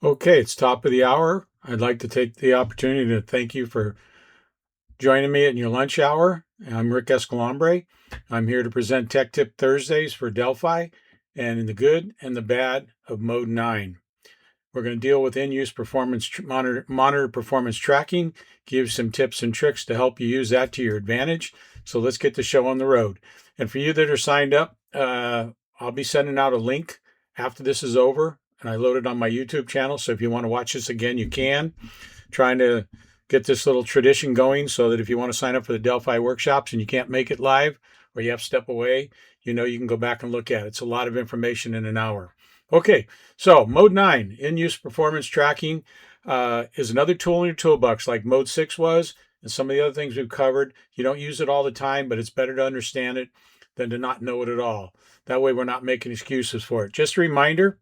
Okay, it's top of the hour. I'd like to take the opportunity to thank you for joining me in your lunch hour. I'm Rick Escalambre. I'm here to present Tech Tip Thursdays for Delphi and in the good and the bad of Mode 9. We're going to deal with in-use performance monitor performance tracking, give some tips and tricks to help you use that to your advantage. So let's get the show on the road. And for you that are signed up, I'll be sending out a link after this is over, and I load it on my YouTube channel. So if you want to watch this again, you can. Trying to get this little tradition going so that if you want to sign up for the Delphi workshops and you can't make it live or you have to step away, you can go back and look at it. It's a lot of information in an hour. Okay, so Mode 9, in-use performance tracking, is another tool in your toolbox like Mode 6 was and some of the other things we've covered. You don't use it all the time, but it's better to understand it than to not know it at all. That way we're not making excuses for it. Just a reminder,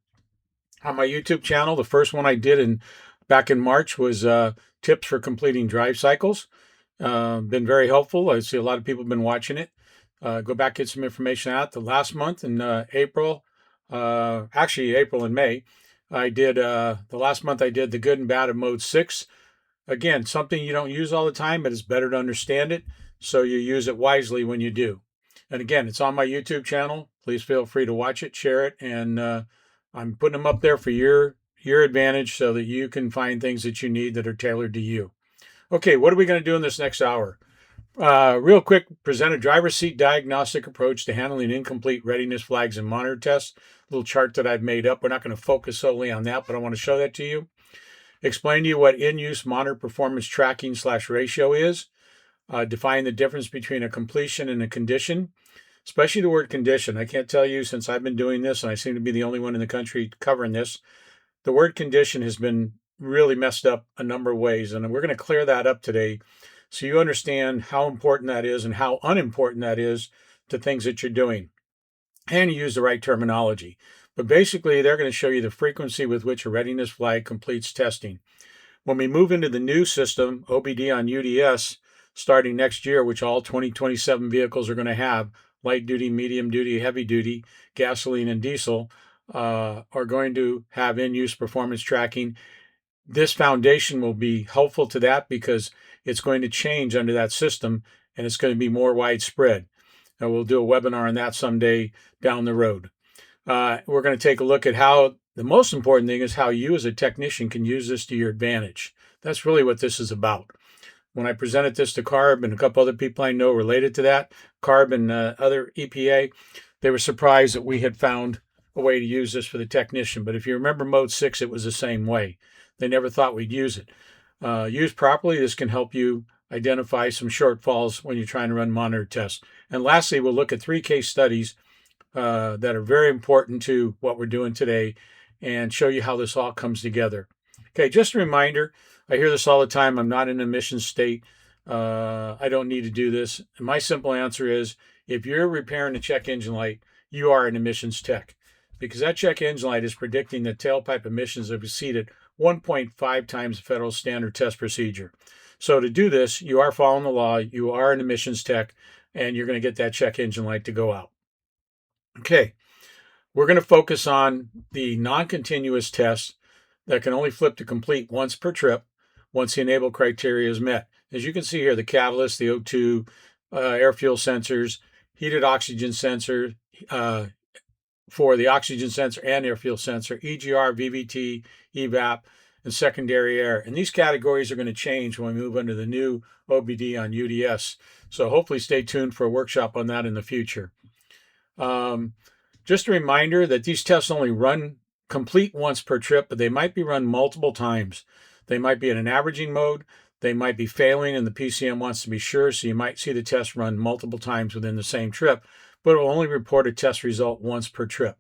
on my YouTube channel, the first one I did back in March was tips for completing drive cycles. Been very helpful. I see a lot of people have been watching it. Go back, get some information out. The last month in April, actually April and May, I did, the last month I did the good and bad of Mode 6. Again, something you don't use all the time, but it's better to understand it, so you use it wisely when you do. And again, it's on my YouTube channel. Please feel free to watch it, share it, and I'm putting them up there for your advantage so that you can find things that you need that are tailored to you. Okay, what are we going to do in this next hour? Real quick, present a driver's seat diagnostic approach to handling incomplete readiness flags and monitor tests. A little chart that I've made up. We're not going to focus solely on that, but I want to show that to you. Explain to you what in-use monitor performance tracking / ratio is. Define the difference between a completion and a condition, especially the word condition. I can't tell you, since I've been doing this, and I seem to be the only one in the country covering this, the word condition has been really messed up a number of ways, and we're going to clear that up today so you understand how important that is and how unimportant that is to things that you're doing, and you use the right terminology. But basically, they're going to show you the frequency with which a readiness flag completes testing. When we move into the new system, OBD on UDS, starting next year, which all 2027 vehicles are going to have, light duty, medium duty, heavy duty, gasoline and diesel, are going to have in-use performance tracking. This foundation will be helpful to that because it's going to change under that system and it's going to be more widespread. And we'll do a webinar on that someday down the road. We're going to take a look at how the most important thing is how you as a technician can use this to your advantage. That's really what this is about. When I presented this to CARB and a couple other people I know related to that, CARB and other EPA, they were surprised that we had found a way to use this for the technician. But if you remember Mode 6, it was the same way. They never thought we'd use it. Used properly, this can help you identify some shortfalls when you're trying to run monitor tests. And lastly, we'll look at 3 case studies that are very important to what we're doing today and show you how this all comes together. Okay, just a reminder, I hear this all the time, I'm not in an emissions state. I don't need to do this. And my simple answer is, if you're repairing a check engine light, you are an emissions tech, because that check engine light is predicting that tailpipe emissions have exceeded 1.5 times the federal standard test procedure. So to do this, you are following the law, you are an emissions tech, and you're going to get that check engine light to go out. Okay, we're going to focus on the non-continuous tests that can only flip to complete once per trip once the enable criteria is met. As you can see here, the catalyst, the O2, air fuel sensors, heated oxygen sensor for the oxygen sensor and air fuel sensor, EGR, VVT, EVAP, and secondary air. And these categories are going to change when we move into the new OBD on UDS. So hopefully stay tuned for a workshop on that in the future. Just a reminder that these tests only run complete once per trip, but they might be run multiple times. They might be in an averaging mode. They might be failing and the PCM wants to be sure, so you might see the test run multiple times within the same trip, but it will only report a test result once per trip.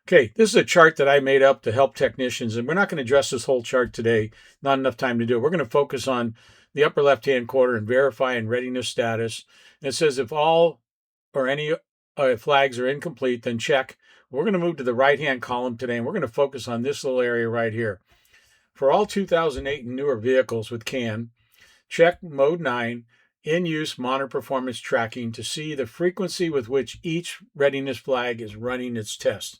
Okay, this is a chart that I made up to help technicians, and we're not going to address this whole chart today. Not enough time to do it. We're going to focus on the upper left-hand corner and verify and readiness status. And it says if all or any flags are incomplete, then check. We're going to move to the right-hand column today, and we're going to focus on this little area right here. For all 2008 and newer vehicles with CAN, check Mode 9, in-use monitor performance tracking to see the frequency with which each readiness flag is running its test.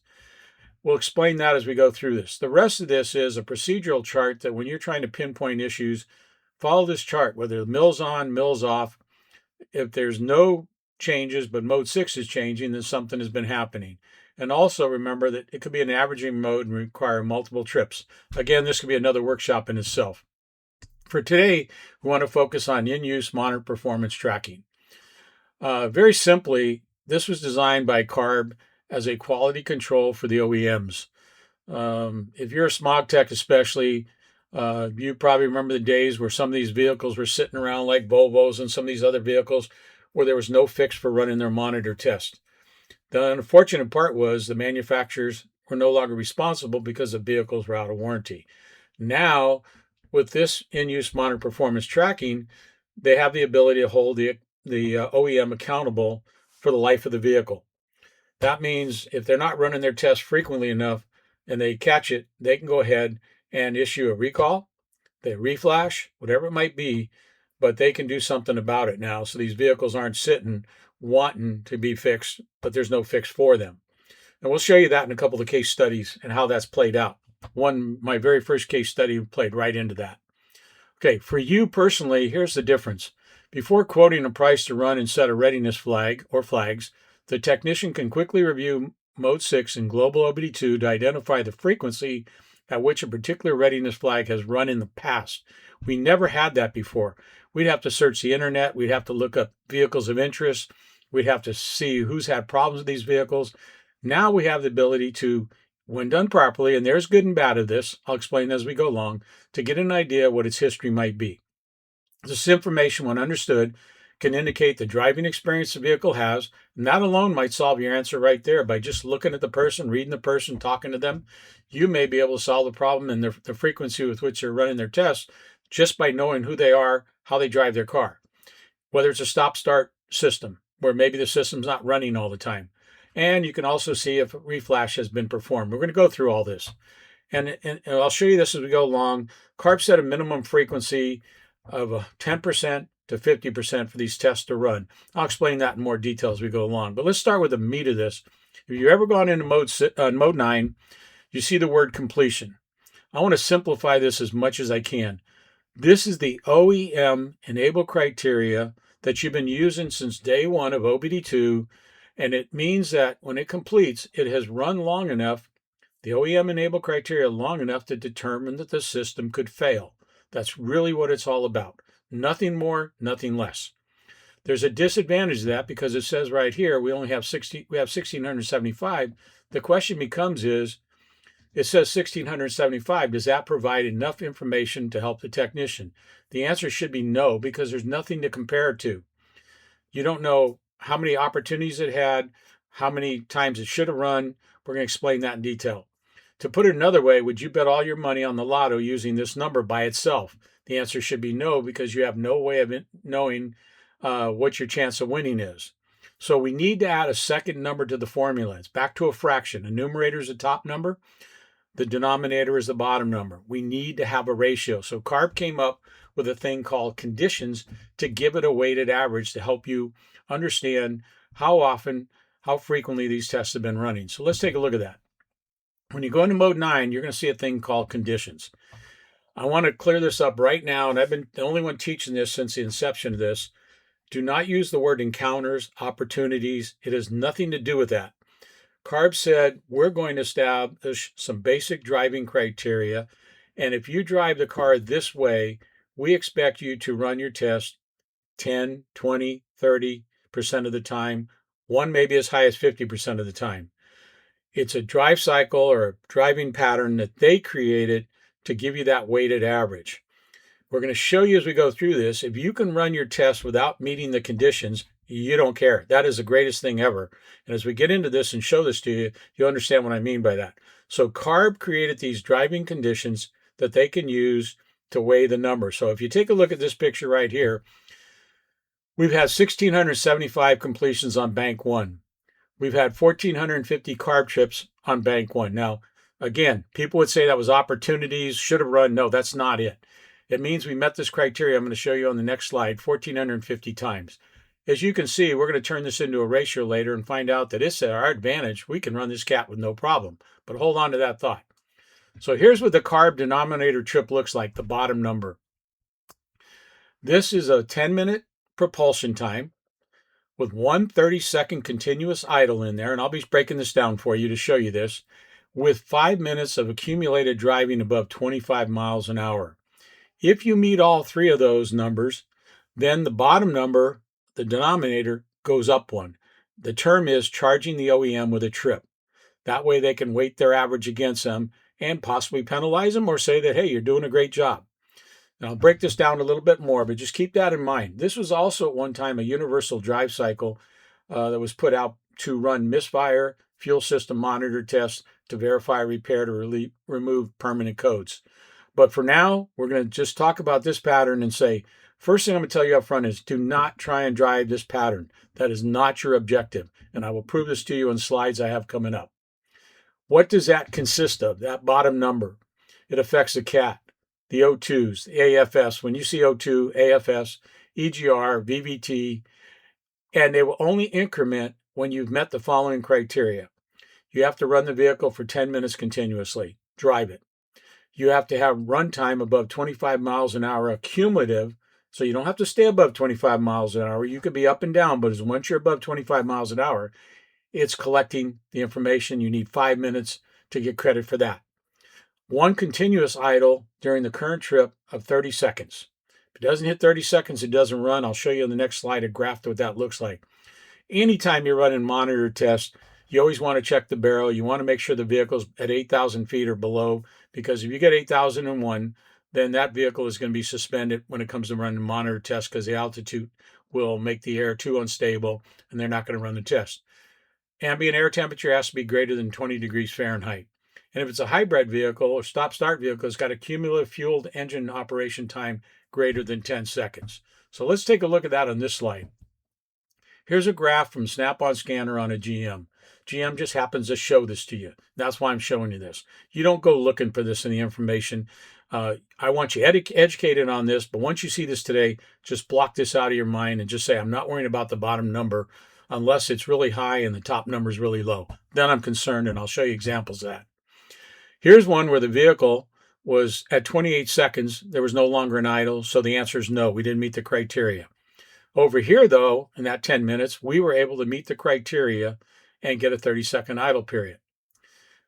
We'll explain that as we go through this. The rest of this is a procedural chart that when you're trying to pinpoint issues, follow this chart, whether the mill's on, mill's off. If there's no changes, but mode 6 is changing, then something has been happening. And also remember that it could be an averaging mode and require multiple trips. Again, this could be another workshop in itself. For today, we want to focus on in-use monitor performance tracking. Very simply, this was designed by CARB as a quality control for the OEMs. If you're a smog tech especially, you probably remember the days where some of these vehicles were sitting around like Volvos and some of these other vehicles where there was no fix for running their monitor test. The unfortunate part was the manufacturers were no longer responsible because the vehicles were out of warranty. Now, with this in-use monitor performance tracking, they have the ability to hold the OEM accountable for the life of the vehicle. That means if they're not running their tests frequently enough and they catch it, they can go ahead and issue a recall, they reflash, whatever it might be, but they can do something about it now. So these vehicles aren't sitting wanting to be fixed, but there's no fix for them. And we'll show you that in a couple of case studies and how that's played out. My very first case study played right into that. Okay, for you personally, here's the difference. Before quoting a price to run and set a readiness flag or flags, the technician can quickly review Mode 6 and Global OBD2 to identify the frequency at which a particular readiness flag has run in the past. We never had that before. We'd have to search the internet. We'd have to look up vehicles of interest. We'd have to see who's had problems with these vehicles. Now we have the ability to, when done properly, and there's good and bad of this, I'll explain as we go along, to get an idea what its history might be. This information, when understood, can indicate the driving experience the vehicle has, and that alone might solve your answer right there. By just looking at the person, reading the person, talking to them, you may be able to solve the problem and the frequency with which they're running their tests just by knowing who they are, how they drive their car. Whether it's a stop-start system, where maybe the system's not running all the time. And you can also see if a reflash has been performed. We're going to go through all this. And I'll show you this as we go along. CARB set a minimum frequency of 10% to 50% for these tests to run. I'll explain that in more detail as we go along. But let's start with the meat of this. If you've ever gone into mode 9, you see the word completion. I want to simplify this as much as I can. This is the OEM enable criteria that you've been using since day one of OBD2, and it means that when it completes, it has run long enough, the OEM enable criteria long enough to determine that the system could fail. That's really what it's all about. Nothing more, nothing less. There's a disadvantage to that because it says right here we have 1675. The question becomes it says 1675. Does that provide enough information to help the technician? The answer should be no, because there's nothing to compare it to. You don't know how many opportunities it had, how many times it should have run. We're going to explain that in detail. To put it another way, would you bet all your money on the lotto using this number by itself? The answer should be no, because you have no way of knowing what your chance of winning is. So we need to add a second number to the formula. It's back to a fraction. A numerator is the top number. The denominator is the bottom number. We need to have a ratio. So CARB came up with a thing called conditions to give it a weighted average to help you understand how often, how frequently these tests have been running. So let's take a look at that. When you go into mode 9, you're going to see a thing called conditions. I want to clear this up right now, and I've been the only one teaching this since the inception of this. Do not use the word encounters, opportunities. It has nothing to do with that. CARB said, we're going to establish some basic driving criteria, and if you drive the car this way, we expect you to run your test 10, 20, 30% of the time, one maybe as high as 50% of the time. It's a drive cycle or a driving pattern that they created to give you that weighted average. We're going to show you as we go through this, if you can run your test without meeting the conditions, you don't care. That is the greatest thing ever. And as we get into this and show this to you, you'll understand what I mean by that. So CARB created these driving conditions that they can use to weigh the number. So if you take a look at this picture right here, we've had 1,675 completions on bank 1. We've had 1,450 CARB trips on bank 1. Now, again, people would say that was opportunities, should have run. No, that's not it. It means we met this criteria. I'm going to show you on the next slide, 1,450 times. As you can see, we're going to turn this into a ratio later and find out that it's at our advantage. We can run this cat with no problem. But hold on to that thought. So here's what the CARB denominator trip looks like, the bottom number. This is a 10-minute propulsion time with one 30-second continuous idle in there, and I'll be breaking this down for you to show you this, with 5 minutes of accumulated driving above 25 miles an hour. If you meet all three of those numbers, then the bottom number, the denominator, goes up one. The term is charging the OEM with a trip. That way they can weight their average against them and possibly penalize them or say that, hey, you're doing a great job. And I'll break this down a little bit more, but just keep that in mind. This was also at one time a universal drive cycle that was put out to run misfire, fuel system monitor tests to verify, repair, to remove permanent codes. But for now, we're going to just talk about this pattern and say, first thing I'm going to tell you up front is do not try and drive this pattern. That is not your objective. And I will prove this to you in slides I have coming up. What does that consist of, that bottom number? It affects the CAT, the O2s, the AFS. When you see O2, AFS, EGR, VVT, and they will only increment when you've met the following criteria. You have to run the vehicle for 10 minutes continuously, drive it. You have to have run time above 25 miles an hour cumulative, so you don't have to stay above 25 miles an hour. You could be up and down, but once you're above 25 miles an hour, it's collecting the information. You need 5 minutes to get credit for that. One continuous idle during the current trip of 30 seconds. If it doesn't hit 30 seconds, it doesn't run. I'll show you on the next slide a graph of what that looks like. Anytime you're running monitor tests, you always want to check the barrel. You want to make sure the vehicle's at 8,000 feet or below, because if you get 8,001, then that vehicle is going to be suspended when it comes to running monitor tests, because the altitude will make the air too unstable and they're not going to run the test. Ambient air temperature has to be greater than 20 degrees Fahrenheit. And if it's a hybrid vehicle or stop-start vehicle, it's got a cumulative fueled engine operation time greater than 10 seconds. So let's take a look at that on this slide. Here's a graph from Snap-on Scanner on a GM. GM just happens to show this to you. That's why I'm showing you this. You don't go looking for this in the information. I want you educated on this, but once you see this today, just block this out of your mind and just say, I'm not worrying about the bottom number unless it's really high and the top number is really low. Then I'm concerned, and I'll show you examples of that. Here's one where the vehicle was at 28 seconds. There was no longer an idle, so the answer is no. We didn't meet the criteria. Over here, though, in that 10 minutes, we were able to meet the criteria and get a 30-second idle period.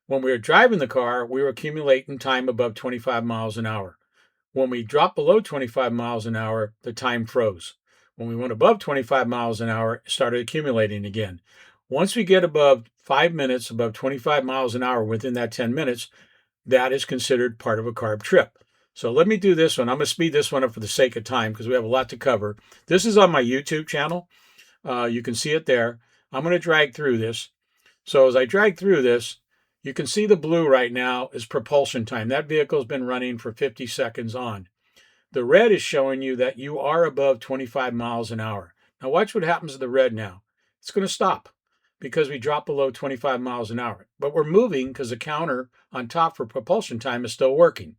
When we were driving the car, we were accumulating time above 25 miles an hour. When we dropped below 25 miles an hour, the time froze. When we went above 25 miles an hour, it started accumulating again. Once we get above 5 minutes, above 25 miles an hour within that 10 minutes, that is considered part of a CARB trip. So let me do this one. I'm going to speed this one up for the sake of time because we have a lot to cover. This is on my YouTube channel. You can see it there. I'm going to drag through this. So as I drag through this, you can see the blue right now is propulsion time. That vehicle's been running for 50 seconds on. The red is showing you that you are above 25 miles an hour. Now watch what happens to the red now. It's going to stop because we drop below 25 miles an hour. But we're moving because the counter on top for propulsion time is still working.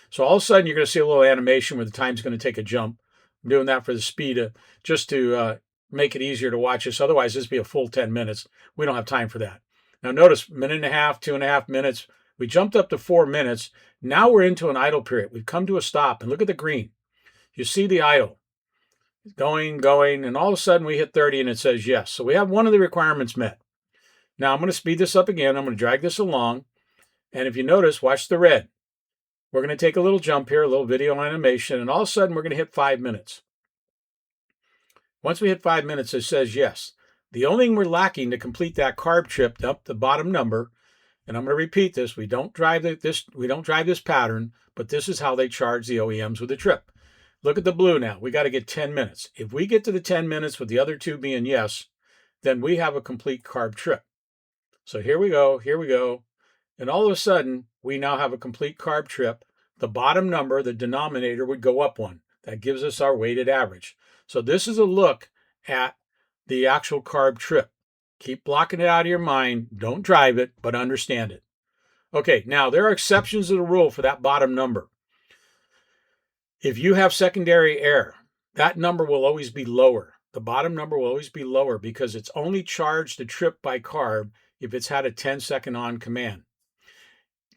So all of a sudden you're going to see a little animation where the time's going to take a jump. I'm doing that for the speed just to make it easier to watch this. Otherwise, this would be a full 10 minutes. We don't have time for that. Now notice, minute and a half, 2.5 minutes. We jumped up to 4 minutes. Now we're into an idle period. We've come to a stop, and look at the green. You see the idle. Going, and all of a sudden we hit 30 and it says yes. So we have one of the requirements met. Now I'm going to speed this up again. I'm going to drag this along. And if you notice, watch the red. We're going to take a little jump here, a little video animation, and all of a sudden we're going to hit 5 minutes. Once we hit 5 minutes, it says yes. The only thing we're lacking to complete that CARB trip up the bottom number, and I'm going to repeat this, we don't drive this pattern, but this is how they charge the OEMs with the trip. Look at the blue now. We got to get 10 minutes. If we get to the 10 minutes with the other two being yes, then we have a complete CARB trip. So here we go. And all of a sudden, we now have a complete CARB trip. The bottom number, the denominator, would go up one. That gives us our weighted average. So this is a look at the actual CARB trip. Keep blocking it out of your mind. Don't drive it, but understand it. Okay, now there are exceptions to the rule for that bottom number. If you have secondary air, that number will always be lower. the bottom number will always be lower because it's only charged the trip by CARB if it's had a 10-second on command.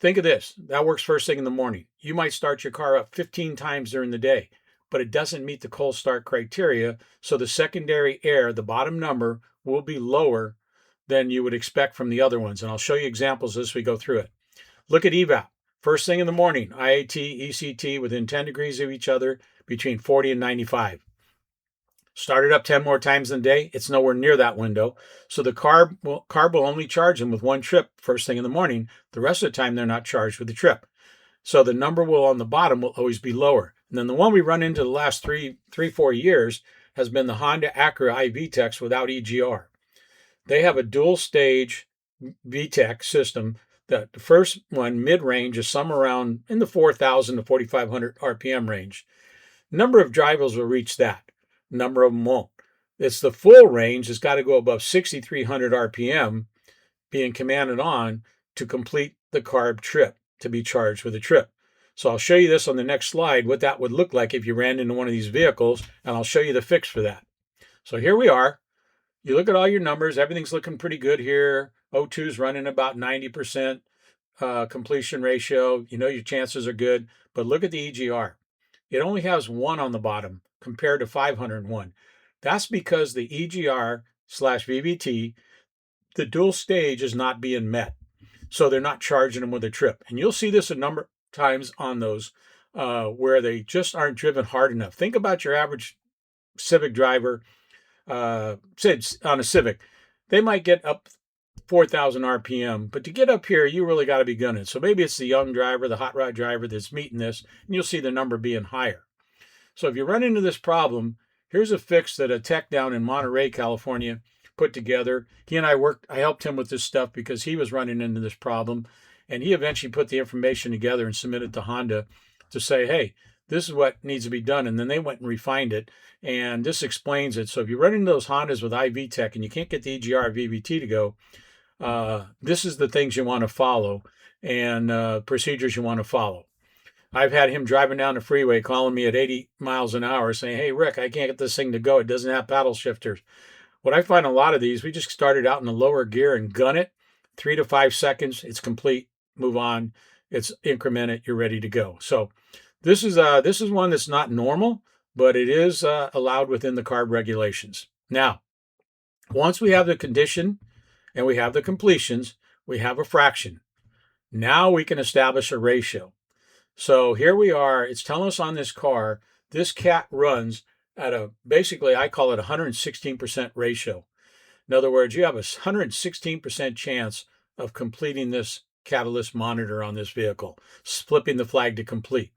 Think of this. That works first thing in the morning. You might start your car up 15 times during the day, but it doesn't meet the cold start criteria. So the secondary air, the bottom number, will be lower than you would expect from the other ones. And I'll show you examples as we go through it. Look at evap. First thing in the morning, IAT, ECT within 10 degrees of each other between 40 and 95. Start it up 10 more times in the day, it's nowhere near that window. So the CARB will only charge them with one trip first thing in the morning. The rest of the time, they're not charged with the trip. So the number will on the bottom will always be lower. And then the one we run into the last 4 years has been the Honda Acura iVTECs without EGR. They have a dual stage VTEC system. The first one, mid-range, is somewhere around in the 4,000 to 4,500 RPM range. Number of drivers will reach that. Number of them won't. It's the full range has got to go above 6,300 RPM being commanded on to complete the CARB trip, to be charged with a trip. So I'll show you this on the next slide, what that would look like if you ran into one of these vehicles, and I'll show you the fix for that. So here we are. You look at all your numbers. Everything's looking pretty good here. O2's running about 90% completion ratio. You know your chances are good. But look at the EGR. It only has 1 on the bottom compared to 501. That's because the EGR/VVT, the dual stage, is not being met. So they're not charging them with a trip. And you'll see this a number of times on those where they just aren't driven hard enough. Think about your average Civic driver, say on a Civic. They might get up 4,000 RPM, but to get up here, you really got to be gunning. So maybe it's the young driver, the hot rod driver that's meeting this, and you'll see the number being higher. So if you run into this problem, here's a fix that a tech down in Monterey, California put together. He and I helped him with this stuff because he was running into this problem, and he eventually put the information together and submitted to Honda to say, hey, this is what needs to be done. And then they went and refined it, and this explains it. So if you run into those Hondas with iVTEC and you can't get the EGR VVT to go, this is the things you want to follow and procedures you want to follow. I've had him driving down the freeway calling me at 80 miles an hour saying, hey, Rick, I can't get this thing to go. It doesn't have paddle shifters. What I find a lot of these, we just started out in the lower gear and gun it. 3 to 5 seconds, it's complete. Move on. It's increment it. You're ready to go. So this is one that's not normal, but it is allowed within the CARB regulations. Now, once we have the condition and we have the completions, we have a fraction. Now we can establish a ratio. So here we are. It's telling us on this car, this cat runs at basically, I call it 116% ratio. In other words, you have a 116% chance of completing this catalyst monitor on this vehicle, flipping the flag to complete.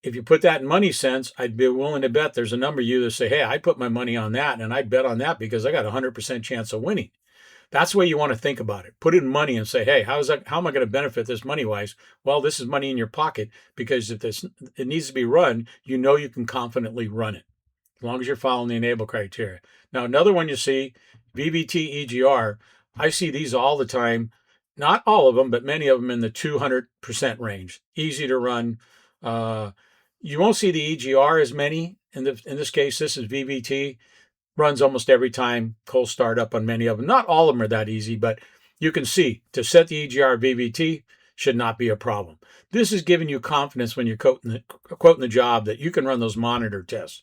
If you put that in money sense, I'd be willing to bet there's a number of you that say, hey, I put my money on that, and I bet on that because I got a 100% chance of winning. That's the way you want to think about it. Put it in money and say, hey, how am I going to benefit this money-wise? Well, this is money in your pocket because if it needs to be run, you know you can confidently run it as long as you're following the enable criteria. Now, another one you see, VVT EGR, I see these all the time. Not all of them, but many of them in the 200% range. Easy to run. You won't see the EGR as many. In this case, this is VVT. Runs almost every time, cold start up on many of them. Not all of them are that easy, but you can see to set the EGR VVT should not be a problem. This is giving you confidence when you're quoting the job that you can run those monitor tests.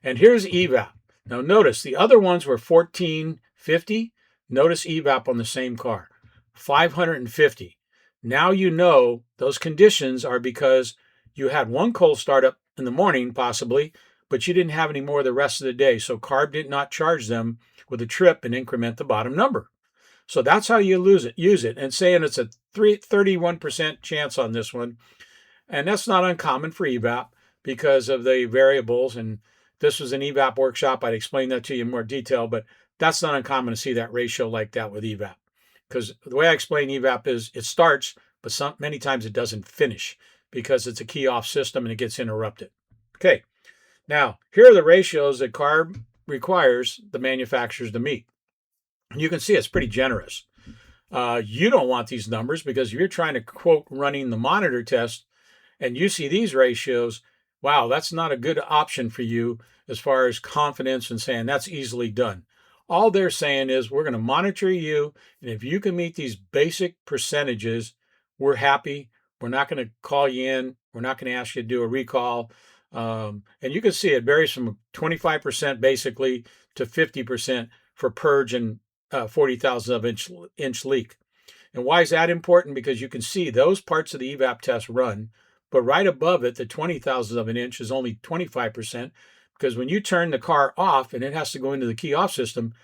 And here's evap. Now notice the other ones were 1450. Notice evap on the same car, 550. Now you know those conditions are because you had one cold start up in the morning possibly, but you didn't have any more the rest of the day. So CARB did not charge them with a trip and increment the bottom number. So that's how you use it. And saying it's a 31% chance on this one. And that's not uncommon for evap because of the variables. And this was an evap workshop. I'd explain that to you in more detail, but that's not uncommon to see that ratio like that with evap. Because the way I explain evap is it starts, but many times it doesn't finish because it's a key off system and it gets interrupted. Okay. Now, here are the ratios that CARB requires the manufacturers to meet. You can see it's pretty generous. You don't want these numbers because if you're trying to quote running the monitor test and you see these ratios, wow, that's not a good option for you as far as confidence and saying that's easily done. All they're saying is we're going to monitor you, and if you can meet these basic percentages, we're happy. We're not going to call you in. We're not going to ask you to do a recall. And you can see it varies from 25% basically to 50% for purge and 40 thousandths of inch leak. And why is that important? Because you can see those parts of the evap test run, but right above it, the 20 thousandths of an inch is only 25%. Because when you turn the car off and it has to go into the key off system,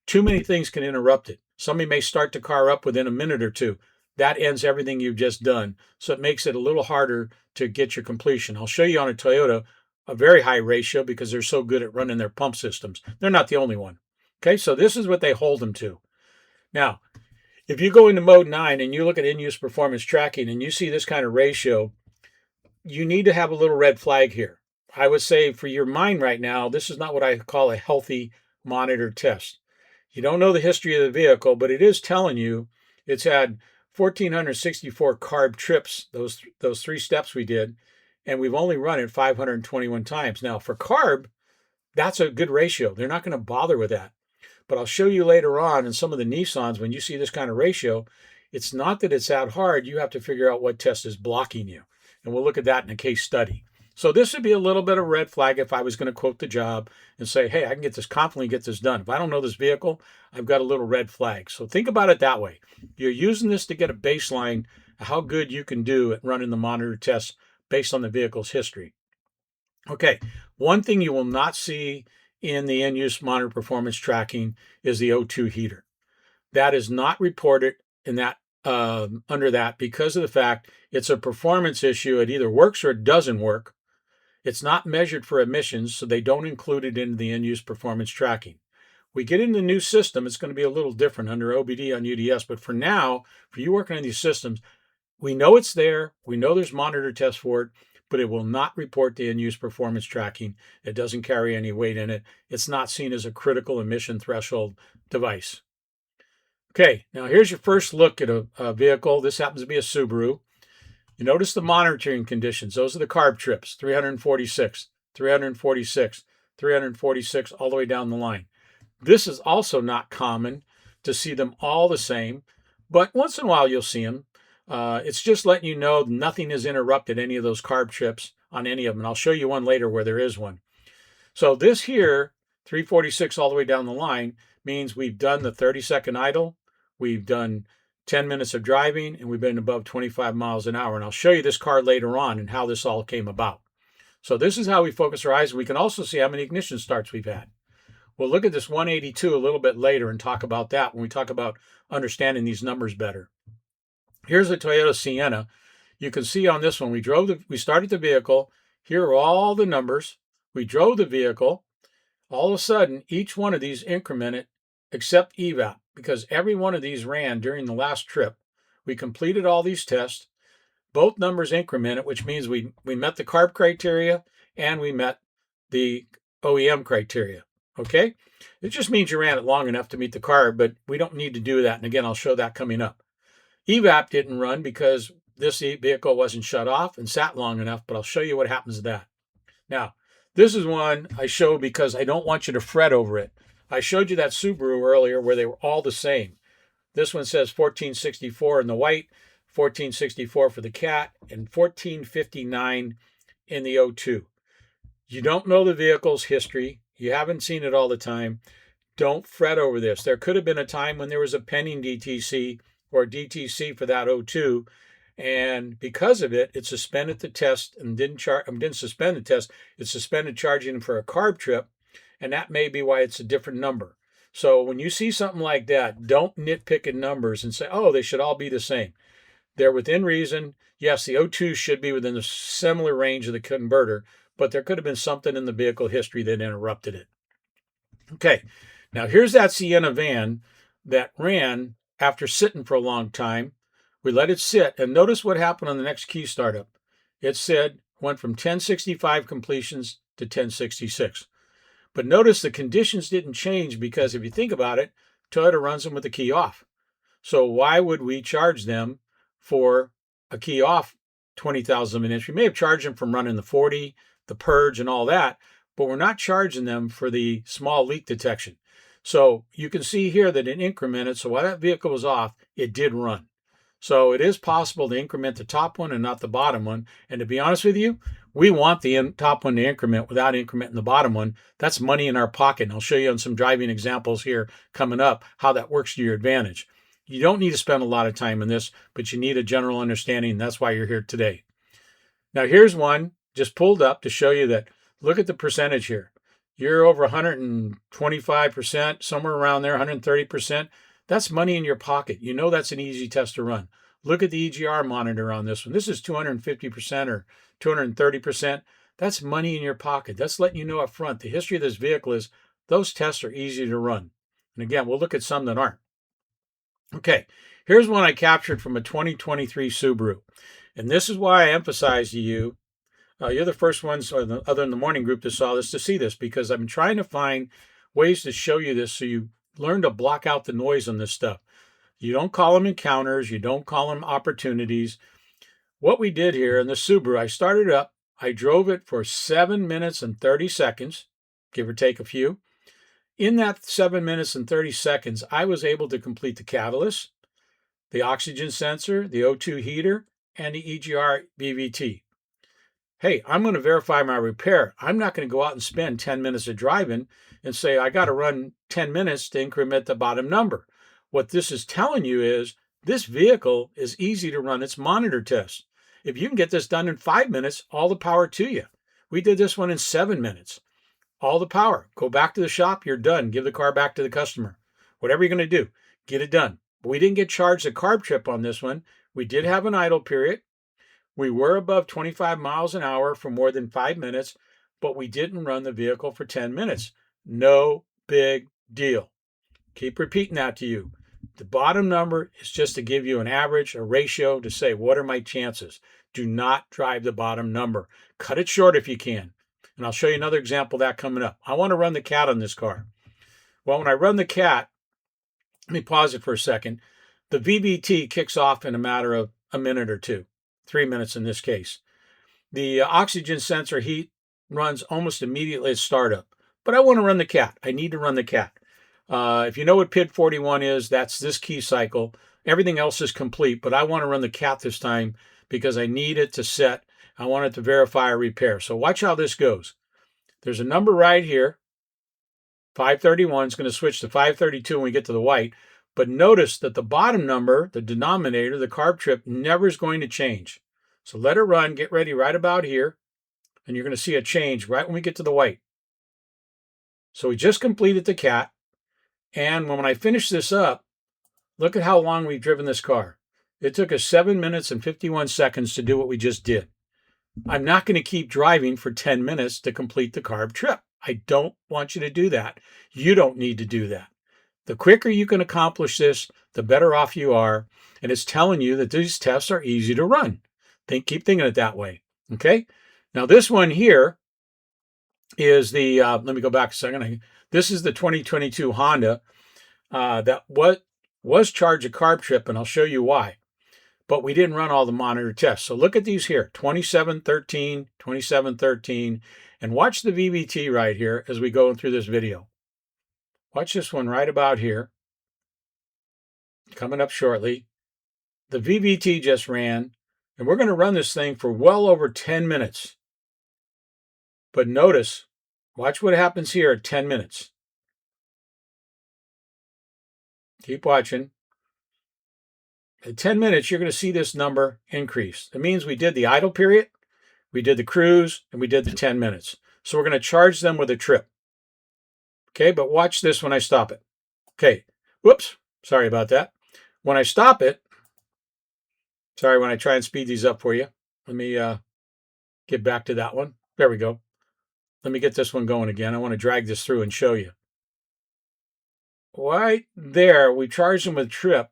too many things can interrupt it. Somebody may start the car up within a minute or two. That ends everything you've just done. So it makes it a little harder to get your completion. I'll show you on a Toyota a very high ratio because they're so good at running their pump systems. They're not the only one. Okay, so this is what they hold them to. Now, if you go into mode 9 and you look at in-use performance tracking and you see this kind of ratio, you need to have a little red flag here. I would say for your mind right now, this is not what I call a healthy monitor test. You don't know the history of the vehicle, but it is telling you it's had 1,464 CARB trips, those 3 steps we did, and we've only run it 521 times. Now, for CARB, that's a good ratio. They're not going to bother with that. But I'll show you later on in some of the Nissans, when you see this kind of ratio, it's not that it's that hard. You have to figure out what test is blocking you. And we'll look at that in a case study. So this would be a little bit of a red flag if I was going to quote the job and say, hey, I can get this confidently, get this done. If I don't know this vehicle, I've got a little red flag. So think about it that way. You're using this to get a baseline of how good you can do at running the monitor tests based on the vehicle's history. Okay, one thing you will not see in the in-use monitor performance tracking is the O2 heater. That is not reported in that under that because of the fact it's a performance issue. It either works or it doesn't work. It's not measured for emissions, so they don't include it in the in-use performance tracking. We get in the new system, it's going to be a little different under OBD on UDS, but for now, for you working on these systems, we know it's there. We know there's monitor tests for it, but it will not report the in-use performance tracking. It doesn't carry any weight in it. It's not seen as a critical emission threshold device. Okay, now here's your first look at a vehicle. This happens to be a Subaru. You notice the monitoring conditions. Those are the CARB trips, 346, 346, 346, all the way down the line. This is also not common to see them all the same, but once in a while you'll see them. It's just letting you know nothing has interrupted any of those CARB trips on any of them. And I'll show you one later where there is one. So this here, 346 all the way down the line, means we've done the 30-second idle, we've done 10 minutes of driving, and we've been above 25 miles an hour. And I'll show you this car later on and how this all came about. So this is how we focus our eyes. We can also see how many ignition starts we've had. We'll look at this 182 a little bit later and talk about that when we talk about understanding these numbers better. Here's a Toyota Sienna. You can see on this one, we started the vehicle. Here are all the numbers. We drove the vehicle. All of a sudden, each one of these incremented except evap because every one of these ran during the last trip. We completed all these tests. Both numbers incremented, which means we met the CARB criteria and we met the OEM criteria. Okay? It just means you ran it long enough to meet the CARB, but we don't need to do that. And again, I'll show that coming up. evap didn't run because this vehicle wasn't shut off and sat long enough, but I'll show you what happens to that. Now, this is one I show because I don't want you to fret over it. I showed you that Subaru earlier where they were all the same. This one says 1464 in the white, 1464 for the cat, and 1459 in the O2. You don't know the vehicle's history. You haven't seen it all the time. Don't fret over this. There could have been a time when there was a pending DTC or DTC for that O2, and because of it, it suspended the test and didn't suspend the test. It suspended charging for a CARB trip, and that may be why it's a different number. So when you see something like that, don't nitpick at numbers and say, oh, they should all be the same. They're within reason. Yes, the O2 should be within a similar range of the converter, but there could have been something in the vehicle history that interrupted it. Okay, now here's that Sienna van that ran after sitting for a long time. We let it sit, and notice what happened on the next key startup. It said went from 1065 completions to 1066. But notice the conditions didn't change because if you think about it, Toyota runs them with the key off. So why would we charge them for a key off 20,000 an inch? We may have charged them from running the 40, the purge and all that, but we're not charging them for the small leak detection. So you can see here that it incremented. So while that vehicle was off, it did run. So it is possible to increment the top one and not the bottom one. And to be honest with you, we want the top one to increment without incrementing the bottom one. That's money in our pocket. And I'll show you on some driving examples here coming up how that works to your advantage. You don't need to spend a lot of time in this, but you need a general understanding. And that's why you're here today. Now here's one just pulled up to show you that. Look at the percentage here. You're over 125%, somewhere around there, 130%. That's money in your pocket. You know that's an easy test to run. Look at the EGR monitor on this one. This is 250% or 230%. That's money in your pocket. That's letting you know up front. The history of this vehicle is those tests are easy to run. And again, we'll look at some that aren't. Okay, here's one I captured from a 2023 Subaru. And this is why I emphasize to you, you're the first ones, other than the morning group, that saw this, to see this, because I've been trying to find ways to show you this so you learn to block out the noise on this stuff. You don't call them encounters. You don't call them opportunities. What we did here in the Subaru, I started up. I drove it for 7 minutes and 30 seconds, give or take a few. In that 7 minutes and 30 seconds, I was able to complete the catalyst, the oxygen sensor, the O2 heater, and the EGR BVT. Hey, I'm going to verify my repair. I'm not going to go out and spend 10 minutes of driving and say, I got to run 10 minutes to increment the bottom number. What this is telling you is this vehicle is easy to run its monitor test. If you can get this done in 5 minutes, all the power to you. We did this one in 7 minutes. All the power. Go back to the shop. You're done. Give the car back to the customer. Whatever you're going to do, get it done. But we didn't get charged a CARB trip on this one. We did have an idle period. We were above 25 miles an hour for more than 5 minutes, but we didn't run the vehicle for 10 minutes. No big deal. Keep repeating that to you. The bottom number is just to give you an average, a ratio to say, what are my chances? Do not drive the bottom number. Cut it short if you can. And I'll show you another example of that coming up. I want to run the cat on this car. Well, when I run the cat, let me pause it for a second. The VVT kicks off in a matter of a minute or two. 3 minutes in this case. The oxygen sensor heat runs almost immediately at startup. But I want to run the cat. I need to run the cat. If you know what PID 41 is, that's this key cycle. Everything else is complete, but I want to run the cat this time because I need it to set. I want it to verify a repair. So watch how this goes. There's a number right here. 531 is going to switch to 532 when we get to the white. But notice that the bottom number, the denominator, the CARB trip, never is going to change. So let it run, get ready right about here, and you're going to see a change right when we get to the white. So we just completed the cat, and when I finish this up, look at how long we've driven this car. It took us 7 minutes and 51 seconds to do what we just did. I'm not going to keep driving for 10 minutes to complete the CARB trip. I don't want you to do that. You don't need to do that. The quicker you can accomplish this, the better off you are. And it's telling you that these tests are easy to run. Keep thinking it that way. Okay. Now this one here is the, let me go back a second. This is the 2022 Honda that was charged a CARB trip, and I'll show you why. But we didn't run all the monitor tests. So look at these here, 2713, 2713, and watch the VVT right here as we go through this video. Watch this one right about here. Coming up shortly. The VVT just ran, and we're going to run this thing for well over 10 minutes. But notice, watch what happens here at 10 minutes. Keep watching. At 10 minutes, you're going to see this number increase. That means we did the idle period, we did the cruise, and we did the 10 minutes. So we're going to charge them with a trip. Okay, but watch this when I stop it. Okay, whoops, sorry about that. When I stop it, sorry, when I try and speed these up for you, let me get back to that one. There we go. Let me get this one going again. I want to drag this through and show you. Right there, we charged them with trip,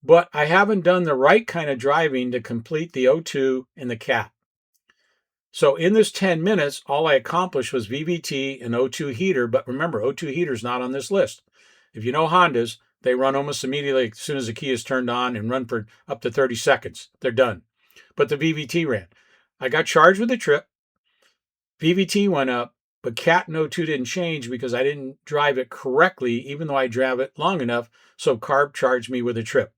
but I haven't done the right kind of driving to complete the O2 and the cat. So in this 10 minutes, all I accomplished was VVT and O2 heater. But remember, O2 heater is not on this list. If you know Hondas, they run almost immediately as soon as the key is turned on and run for up to 30 seconds. They're done. But the VVT ran. I got charged with the trip. VVT went up, but CAT and O2 didn't change because I didn't drive it correctly, even though I drove it long enough, so CARB charged me with a trip.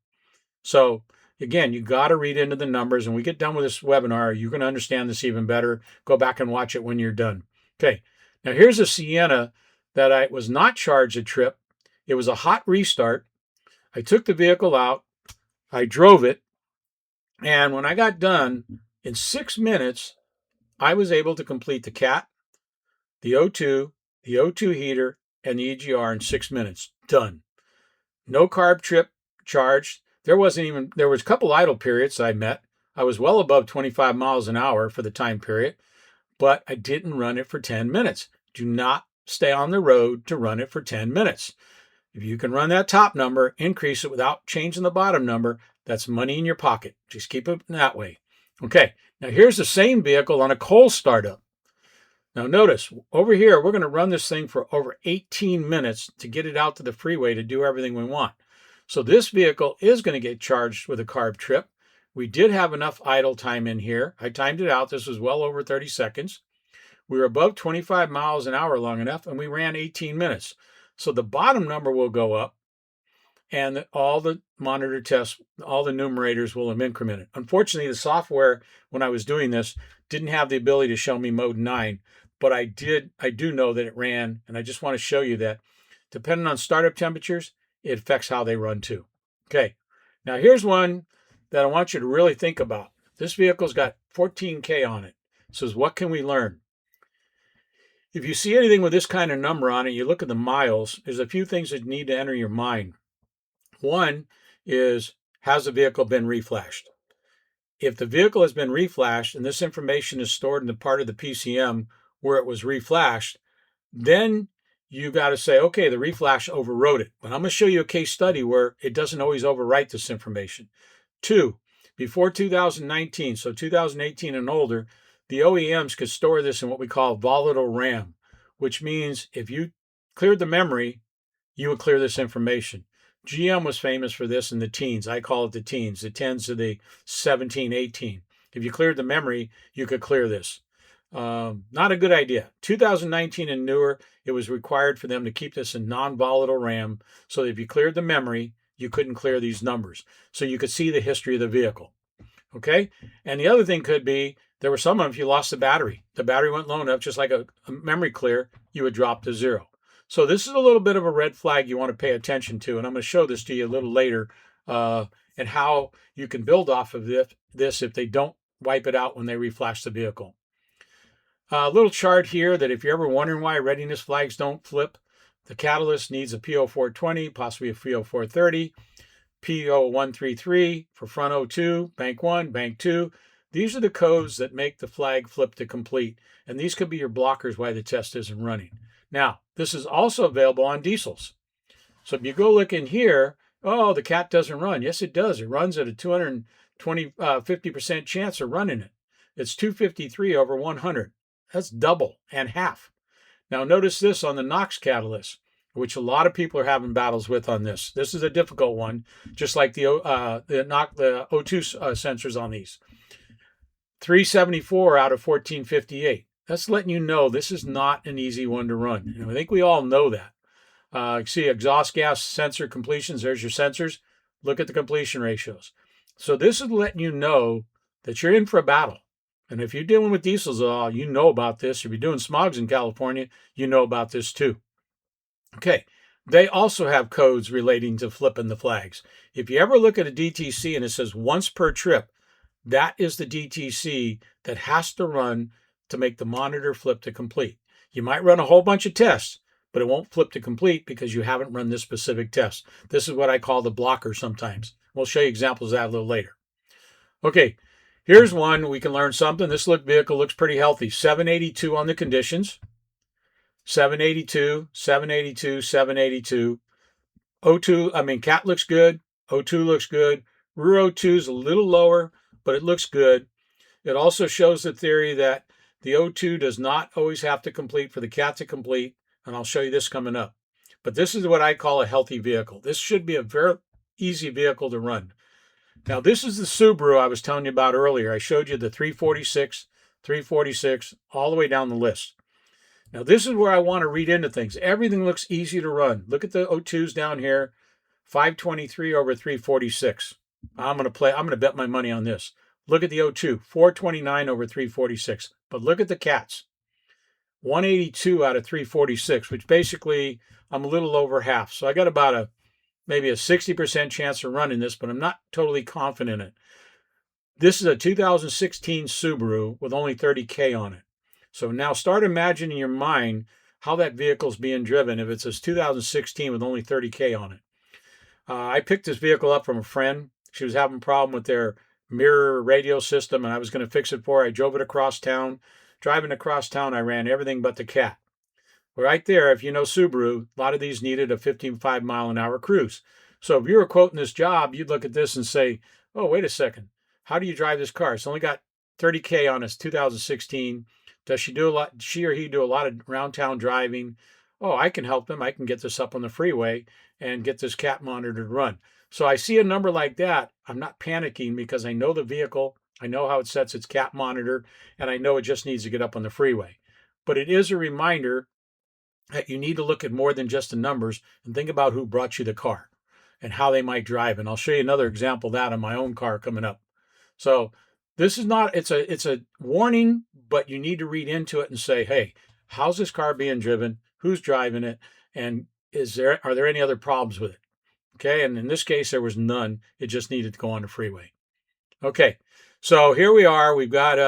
So again, you got to read into the numbers. And we get done with this webinar, you're going to understand this even better. Go back and watch it when you're done. Okay, now here's a Sienna that I was not charged a trip. It was a hot restart. I took the vehicle out, I drove it, and when I got done, in 6 minutes, I was able to complete the CAT, the O2, the O2 heater, and the EGR in 6 minutes. Done. No CARB trip charged. There was a couple idle periods I met. I was well above 25 miles an hour for the time period, but I didn't run it for 10 minutes. Do not stay on the road to run it for 10 minutes. If you can run that top number, increase it without changing the bottom number, that's money in your pocket. Just keep it that way. Okay, now here's the same vehicle on a cold startup. Now notice, over here, we're going to run this thing for over 18 minutes to get it out to the freeway to do everything we want. So this vehicle is going to get charged with a CARB trip. We did have enough idle time in here. I timed it out. This was well over 30 seconds. We were above 25 miles an hour long enough, and we ran 18 minutes. So the bottom number will go up, and all the monitor tests, all the numerators will have incremented. Unfortunately, the software, when I was doing this, didn't have the ability to show me mode 9, but I do know that it ran, and I just want to show you that depending on startup temperatures, it affects how they run too. Okay, now here's one that I want you to really think about. This vehicle's got 14K on it. It says, what can we learn? If you see anything with this kind of number on it, you look at the miles, there's a few things that need to enter your mind. One is, has the vehicle been reflashed? If the vehicle has been reflashed and this information is stored in the part of the PCM where it was reflashed, then you got to say, okay, the reflash overrode it. But I'm going to show you a case study where it doesn't always overwrite this information. 2, before 2019, so 2018 and older, the OEMs could store this in what we call volatile RAM, which means if you cleared the memory, you would clear this information. GM was famous for this in the teens. I call it the teens, the 10s to the 17, 18. If you cleared the memory, you could clear this. Not a good idea. 2019 and newer, it was required for them to keep this in non-volatile RAM, so that if you cleared the memory, you couldn't clear these numbers. So you could see the history of the vehicle. Okay? And the other thing could be, there were some of them, if you lost the battery went low enough, just like a memory clear, you would drop to 0. So this is a little bit of a red flag you want to pay attention to, and I'm going to show this to you a little later, and how you can build off of this if they don't wipe it out when they reflash the vehicle. A little chart here that if you're ever wondering why readiness flags don't flip, the catalyst needs a PO420, possibly a PO430, PO133 for front O2, bank 1, bank 2. These are the codes that make the flag flip to complete, and these could be your blockers why the test isn't running. Now, this is also available on diesels. So if you go look in here, oh, the CAT doesn't run. Yes, it does. It runs at a 50% chance of running it. It's 253 over 100. That's double and half. Now, notice this on the NOx catalyst, which a lot of people are having battles with on this. This is a difficult one, just like the O2 sensors on these. 374 out of 1458. That's letting you know this is not an easy one to run. And I think we all know that. See exhaust gas sensor completions. There's your sensors. Look at the completion ratios. So this is letting you know that you're in for a battle. And if you're dealing with diesels at all, you know about this. If you're doing smogs in California, you know about this too. Okay, they also have codes relating to flipping the flags. If you ever look at a DTC and it says once per trip, that is the DTC that has to run to make the monitor flip to complete. You might run a whole bunch of tests, but it won't flip to complete because you haven't run this specific test. This is what I call the blocker sometimes. We'll show you examples of that a little later. Okay, here's one we can learn something. This vehicle looks pretty healthy. 782 on the conditions. 782, 782, 782. CAT looks good. O2 looks good. Rear O2 is a little lower, but it looks good. It also shows the theory that the O2 does not always have to complete for the CAT to complete, and I'll show you this coming up. But this is what I call a healthy vehicle. This should be a very easy vehicle to run. Now, this is the Subaru I was telling you about earlier. I showed you the 346, 346, all the way down the list. Now, this is where I want to read into things. Everything looks easy to run. Look at the O2s down here, 523 over 346. I'm going to bet my money on this. Look at the O2, 429 over 346. But look at the cats, 182 out of 346, which basically I'm a little over half. So I got about maybe a 60% chance of running this, but I'm not totally confident in it. This is a 2016 Subaru with only 30K on it. So now start imagining in your mind how that vehicle's being driven if it's a 2016 with only 30K on it. I picked this vehicle up from a friend. She was having a problem with their mirror radio system, and I was going to fix it for her. I drove it across town. Driving across town, I ran everything but the cat. Right there, if you know Subaru, a lot of these needed a 15.5 mile an hour cruise. So if you were quoting this job, you'd look at this and say, oh, wait a second. How do you drive this car? It's only got 30K on its 2016. Does she or he do a lot of round town driving? Oh, I can help them. I can get this up on the freeway and get this cat monitor to run. So I see a number like that. I'm not panicking because I know the vehicle. I know how it sets its cat monitor, and I know it just needs to get up on the freeway. But it is a reminder that you need to look at more than just the numbers and think about who brought you the car and how they might drive. And I'll show you another example of that on my own car coming up. So this is not, it's a warning, but you need to read into it and say, hey, how's this car being driven? Who's driving it? And are there any other problems with it? Okay. And in this case, there was none. It just needed to go on the freeway. Okay. So here we are. We've got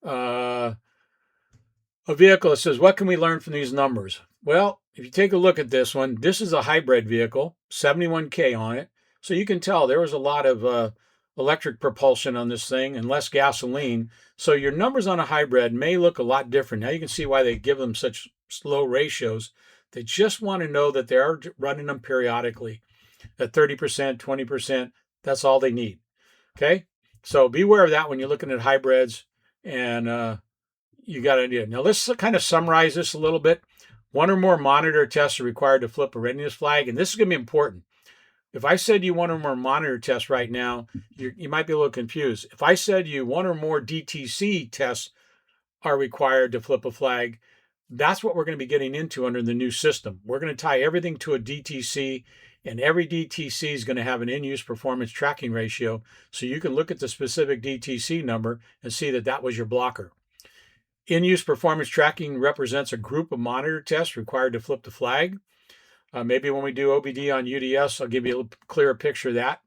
a vehicle that says, what can we learn from these numbers? Well, if you take a look at this one, this is a hybrid vehicle, 71K on it. So you can tell there was a lot of electric propulsion on this thing and less gasoline. So your numbers on a hybrid may look a lot different. Now you can see why they give them such low ratios. They just want to know that they are running them periodically at 30%, 20%. That's all they need. Okay. So beware of that when you're looking at hybrids, and you got an idea. Now let's kind of summarize this a little bit. One or more monitor tests are required to flip a readiness flag, and this is going to be important. If I said you one or more monitor tests right now, you might be a little confused. If I said you one or more DTC tests are required to flip a flag, that's what we're going to be getting into under the new system. We're going to tie everything to a DTC, and every DTC is going to have an in-use performance tracking ratio, so you can look at the specific DTC number and see that that was your blocker. In-use performance tracking represents a group of monitor tests required to flip the flag. Maybe when we do OBD on UDS, I'll give you a clearer picture of that.